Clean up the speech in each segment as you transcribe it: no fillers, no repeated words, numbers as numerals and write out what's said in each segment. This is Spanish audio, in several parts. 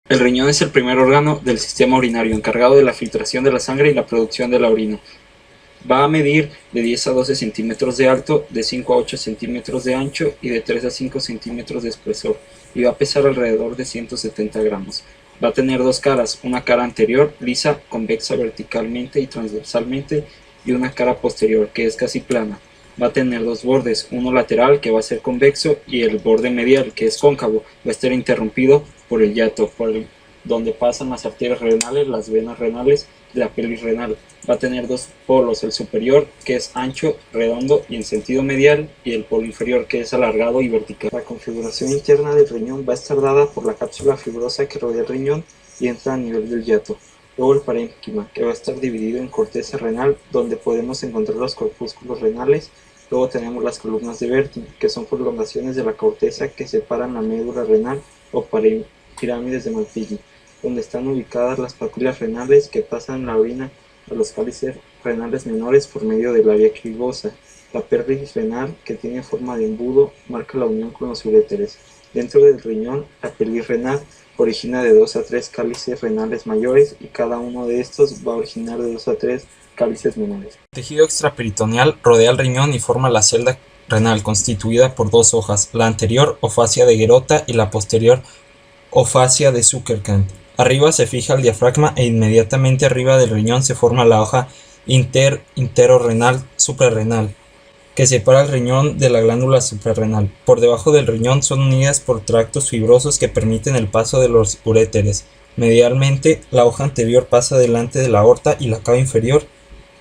El riñón es el primer órgano del sistema urinario, encargado de la filtración de la sangre y la producción de la orina. Va a medir de 10 a 12 centímetros de alto, de 5 a 8 centímetros de ancho y de 3 a 5 centímetros de espesor, y va a pesar alrededor de 170 gramos. Va a tener dos caras, una cara anterior, lisa, convexa verticalmente y transversalmente, y una cara posterior, que es casi plana. Va a tener dos bordes, uno lateral, que va a ser convexo, y el borde medial, que es cóncavo. Va a estar interrumpido por el hiato, donde pasan las arterias renales, las venas renales y la pelvis renal. Va a tener dos polos, el superior, que es ancho, redondo y en sentido medial, y el polo inferior, que es alargado y vertical. La configuración interna del riñón va a estar dada por la cápsula fibrosa que rodea el riñón y entra a nivel del hiato. Luego el parénquima, que va a estar dividido en corteza renal, donde podemos encontrar los corpúsculos renales. Luego tenemos las columnas de Bertin, que son prolongaciones de la corteza que separan la médula renal o pirámides de Malpighi, donde están ubicadas las papilas renales que pasan la orina a los cálices renales menores por medio de la vía cribosa. La pelvis renal, que tiene forma de embudo, marca la unión con los uréteres. Dentro del riñón, la pelvis renal origina de 2 a 3 cálices renales mayores y cada uno de estos va a originar de 2 a 3 cálices menores. El tejido extraperitoneal rodea el riñón y forma la celda renal, constituida por dos hojas, la anterior o fascia de Gerota y la posterior o fascia de Zuckerkant. Arriba se fija el diafragma e inmediatamente arriba del riñón se forma la hoja interorrenal suprarrenal, que separa el riñón de la glándula suprarrenal. Por debajo del riñón son unidas por tractos fibrosos que permiten el paso de los uréteres. Medialmente, la hoja anterior pasa delante de la aorta y la cava inferior,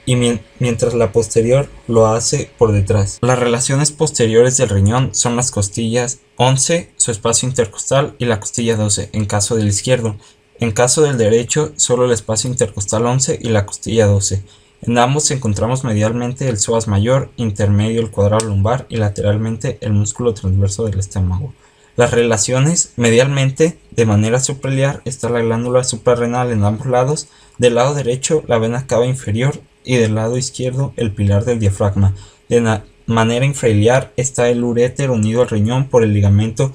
y mientras la posterior lo hace por detrás. Las relaciones posteriores del riñón son las costillas 11, su espacio intercostal, y la costilla 12, en caso del izquierdo. En caso del derecho, solo el espacio intercostal 11 y la costilla 12. En ambos encontramos medialmente el psoas mayor, intermedio el cuadrado lumbar y lateralmente el músculo transverso del estómago. Las relaciones: medialmente, de manera suprailiar, está la glándula suprarrenal en ambos lados, del lado derecho la vena cava inferior y del lado izquierdo el pilar del diafragma. De manera infrailiar está el uréter unido al riñón por el ligamento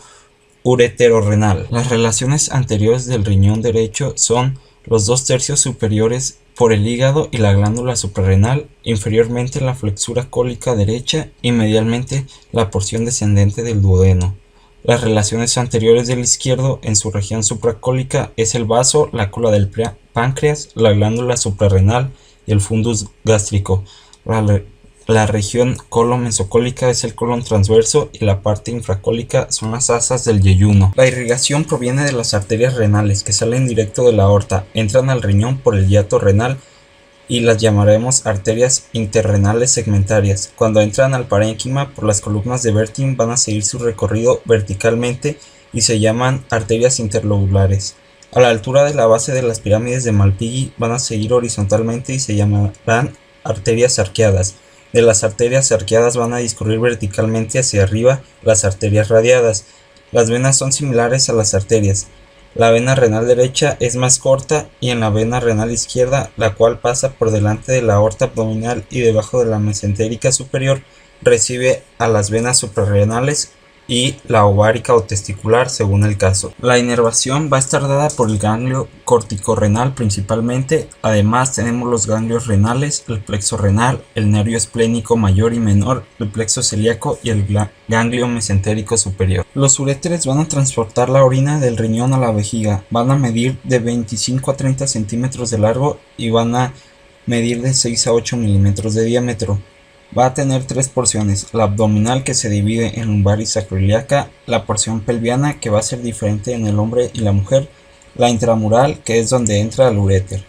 ureterorrenal. Las relaciones anteriores del riñón derecho son los 2/3 superiores por el hígado y la glándula suprarrenal, inferiormente la flexura cólica derecha y medialmente la porción descendente del duodeno. Las relaciones anteriores del izquierdo en su región supracólica es el vaso, la cola del páncreas, la glándula suprarrenal y el fundus gástrico. La región colon-mesocólica es el colon transverso y la parte infracólica son las asas del yeyuno. La irrigación proviene de las arterias renales que salen directo de la aorta, entran al riñón por el hiato renal y las llamaremos arterias interrenales segmentarias. Cuando entran al parénquima por las columnas de Bertin van a seguir su recorrido verticalmente y se llaman arterias interlobulares. A la altura de la base de las pirámides de Malpighi van a seguir horizontalmente y se llamarán arterias arqueadas. De las arterias arqueadas van a discurrir verticalmente hacia arriba las arterias radiadas. Las venas son similares a las arterias. La vena renal derecha es más corta y en la vena renal izquierda, la cual pasa por delante de la aorta abdominal y debajo de la mesentérica superior, recibe a las venas suprarrenales y la ovárica o testicular según el caso. La inervación va a estar dada por el ganglio corticorrenal principalmente. Además tenemos los ganglios renales, el plexo renal, el nervio esplénico mayor y menor, el plexo celíaco y el ganglio mesentérico superior. Los uréteres van a transportar la orina del riñón a la vejiga. Van a medir de 25 a 30 centímetros de largo y van a medir de 6 a 8 milímetros de diámetro. Va a tener tres porciones: la abdominal, que se divide en lumbar y sacroiliaca; la porción pelviana, que va a ser diferente en el hombre y la mujer; la intramural, que es donde entra el uréter.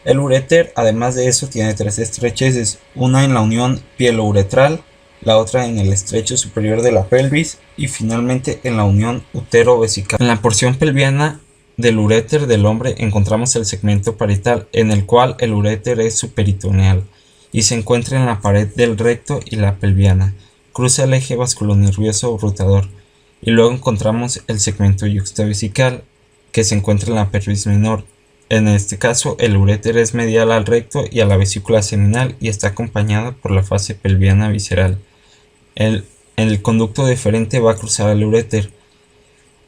El uréter, además de eso, tiene tres estrecheces: una en la unión pielouretral, la otra en el estrecho superior de la pelvis y finalmente en la unión utero-vesical. En la porción pelviana del uréter del hombre encontramos el segmento parietal, en el cual el uréter es subperitoneal y se encuentra en la pared del recto y la pelviana. Cruza el eje vasculonervioso rotador. Y luego encontramos el segmento yuxtavesical, que se encuentra en la pelvis menor. En este caso, el uréter es medial al recto y a la vesícula seminal y está acompañado por la fase pelviana visceral. El conducto deferente va a cruzar el uréter.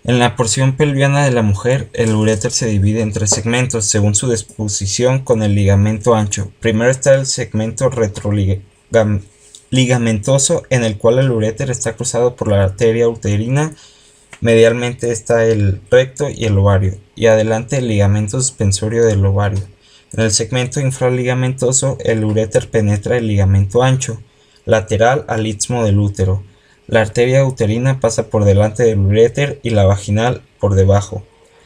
En la porción pelviana de la mujer, el uréter se divide en 3 segmentos según su disposición con el ligamento ancho. Primero está el segmento ligamentoso, en el cual el uréter está cruzado por la arteria uterina. Medialmente está el recto y el ovario, y adelante el ligamento suspensorio del ovario. En el segmento infraligamentoso, el uréter penetra el ligamento ancho, lateral al istmo del útero. La arteria uterina pasa por delante del uréter y la vaginal por debajo.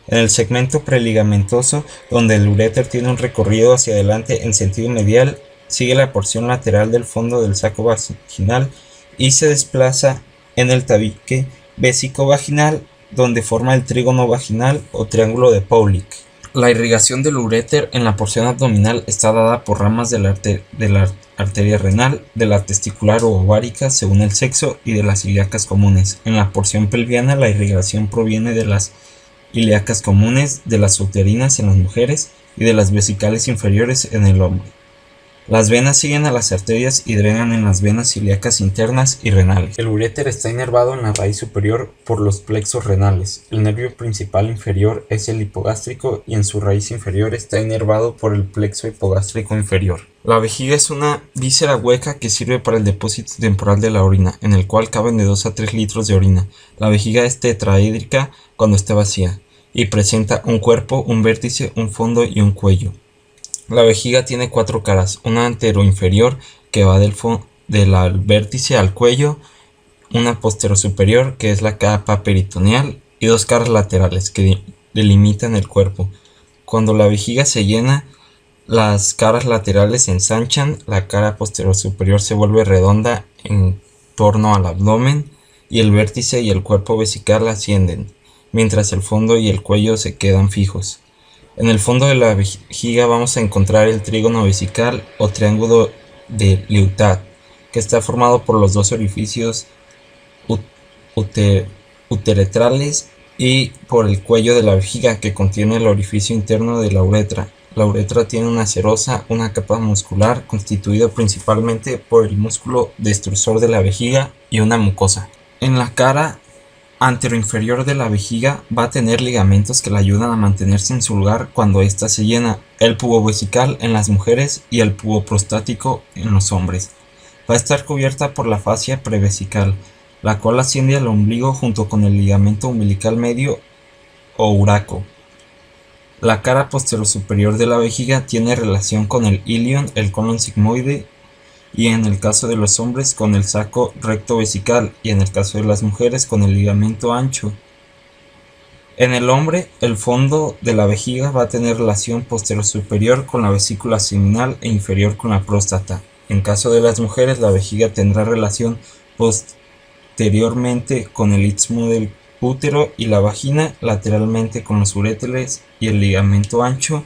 En el segmento preligamentoso, donde el uréter tiene un recorrido hacia adelante en sentido medial, sigue la porción lateral del fondo del saco vaginal y se desplaza en el tabique vésico-vaginal, donde forma el trígono vaginal o triángulo de Paulik. La irrigación del uréter en la porción abdominal está dada por ramas de la arteria renal, de la testicular o ovárica según el sexo y de las ilíacas comunes. En la porción pelviana la irrigación proviene de las ilíacas comunes, de las uterinas en las mujeres y de las vesicales inferiores en el hombre. Las venas siguen a las arterias y drenan en las venas ilíacas internas y renales. El uréter está inervado en la raíz superior por los plexos renales. El nervio principal inferior es el hipogástrico y en su raíz inferior está inervado por el plexo hipogástrico inferior. La vejiga es una víscera hueca que sirve para el depósito temporal de la orina, en el cual caben de 2 a 3 litros de orina. La vejiga es tetraédrica cuando está vacía y presenta un cuerpo, un vértice, un fondo y un cuello. La vejiga tiene 4 caras, una antero-inferior que va del vértice al cuello, una posterior-superior que es la capa peritoneal y 2 caras laterales que delimitan el cuerpo. Cuando la vejiga se llena, las caras laterales se ensanchan, la cara posterior-superior se vuelve redonda en torno al abdomen y el vértice y el cuerpo vesical ascienden, mientras el fondo y el cuello se quedan fijos. En el fondo de la vejiga vamos a encontrar el trígono vesical o triángulo de Liautaud, que está formado por los 2 orificios uretrales y por el cuello de la vejiga, que contiene el orificio interno de la uretra. La uretra tiene una serosa, una capa muscular constituida principalmente por el músculo destrusor de la vejiga y una mucosa. En la cara anteroinferior de la vejiga va a tener ligamentos que la ayudan a mantenerse en su lugar cuando ésta se llena, el pubo vesical en las mujeres y el pubo prostático en los hombres. Va a estar cubierta por la fascia prevesical, la cual asciende al ombligo junto con el ligamento umbilical medio o uraco. La cara posterior superior de la vejiga tiene relación con el ilion, el colon sigmoide, y en el caso de los hombres con el saco recto vesical y en el caso de las mujeres con el ligamento ancho. En el hombre, el fondo de la vejiga va a tener relación posterior superior con la vesícula seminal e inferior con la próstata. En caso de las mujeres, la vejiga tendrá relación posteriormente con el istmo del útero y la vagina, lateralmente con los uréteres y el ligamento ancho,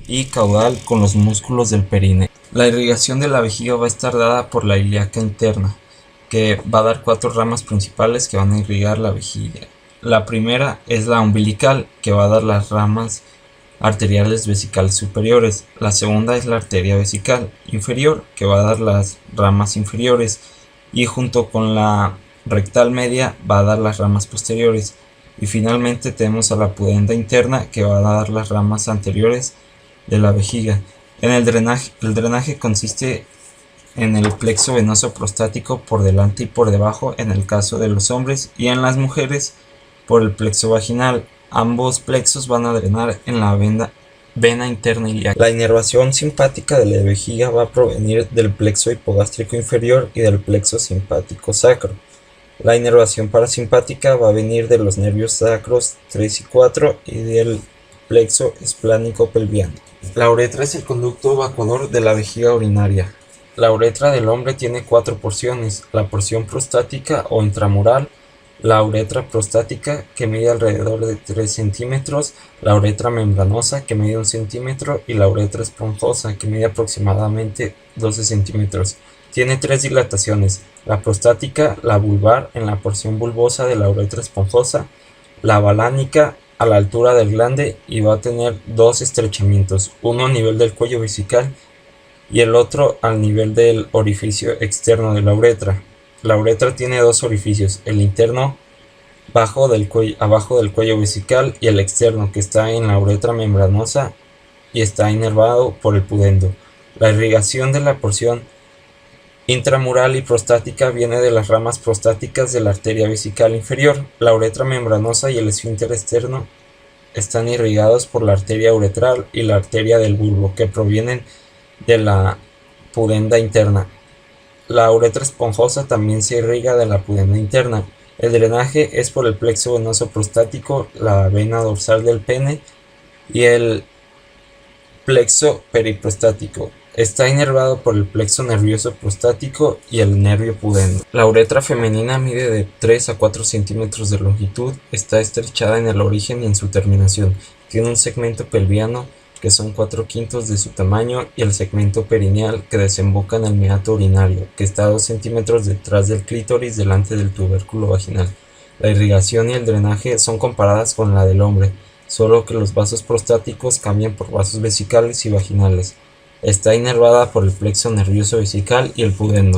y caudal con los músculos del períneo. La irrigación de la vejiga va a estar dada por la ilíaca interna, que va a dar 4 ramas principales que van a irrigar la vejiga. La primera es la umbilical, que va a dar las ramas arteriales vesicales superiores. La segunda es la arteria vesical inferior, que va a dar las ramas inferiores, y junto con la rectal media va a dar las ramas posteriores. Y finalmente tenemos a la pudenda interna, que va a dar las ramas anteriores de la vejiga. El drenaje consiste en el plexo venoso prostático por delante y por debajo en el caso de los hombres, y en las mujeres por el plexo vaginal. Ambos plexos van a drenar en la vena interna ilíaca. La inervación simpática de la vejiga va a provenir del plexo hipogástrico inferior y del plexo simpático sacro. La inervación parasimpática va a venir de los nervios sacros 3 y 4 y del plexo esplánico pelviano. La uretra es el conducto evacuador de la vejiga urinaria. La uretra del hombre tiene 4 porciones: la porción prostática o intramural, la uretra prostática, que mide alrededor de 3 centímetros, la uretra membranosa, que mide 1 centímetro, y la uretra esponjosa, que mide aproximadamente 12 centímetros. Tiene 3 dilataciones: la prostática, la vulvar en la porción bulbosa de la uretra esponjosa, la balánica a la altura del glande, y va a tener 2 estrechamientos, uno a nivel del cuello vesical y el otro al nivel del orificio externo de la uretra. La uretra tiene 2 orificios, el interno abajo del cuello vesical, y el externo, que está en la uretra membranosa y está inervado por el pudendo. La irrigación de la porción intramural y prostática viene de las ramas prostáticas de la arteria vesical inferior. La uretra membranosa y el esfínter externo están irrigados por la arteria uretral y la arteria del bulbo, que provienen de la pudenda interna. La uretra esponjosa también se irriga de la pudenda interna. El drenaje es por el plexo venoso prostático, la vena dorsal del pene y el plexo periprostático. Está inervado por el plexo nervioso prostático y el nervio pudendo. La uretra femenina mide de 3 a 4 centímetros de longitud, está estrechada en el origen y en su terminación. Tiene un segmento pelviano, que son 4/5 de su tamaño, y el segmento perineal, que desemboca en el meato urinario, que está a 2 centímetros detrás del clítoris, delante del tubérculo vaginal. La irrigación y el drenaje son comparadas con la del hombre, solo que los vasos prostáticos cambian por vasos vesicales y vaginales. Está inervada por el plexo nervioso vesical y el pudendo.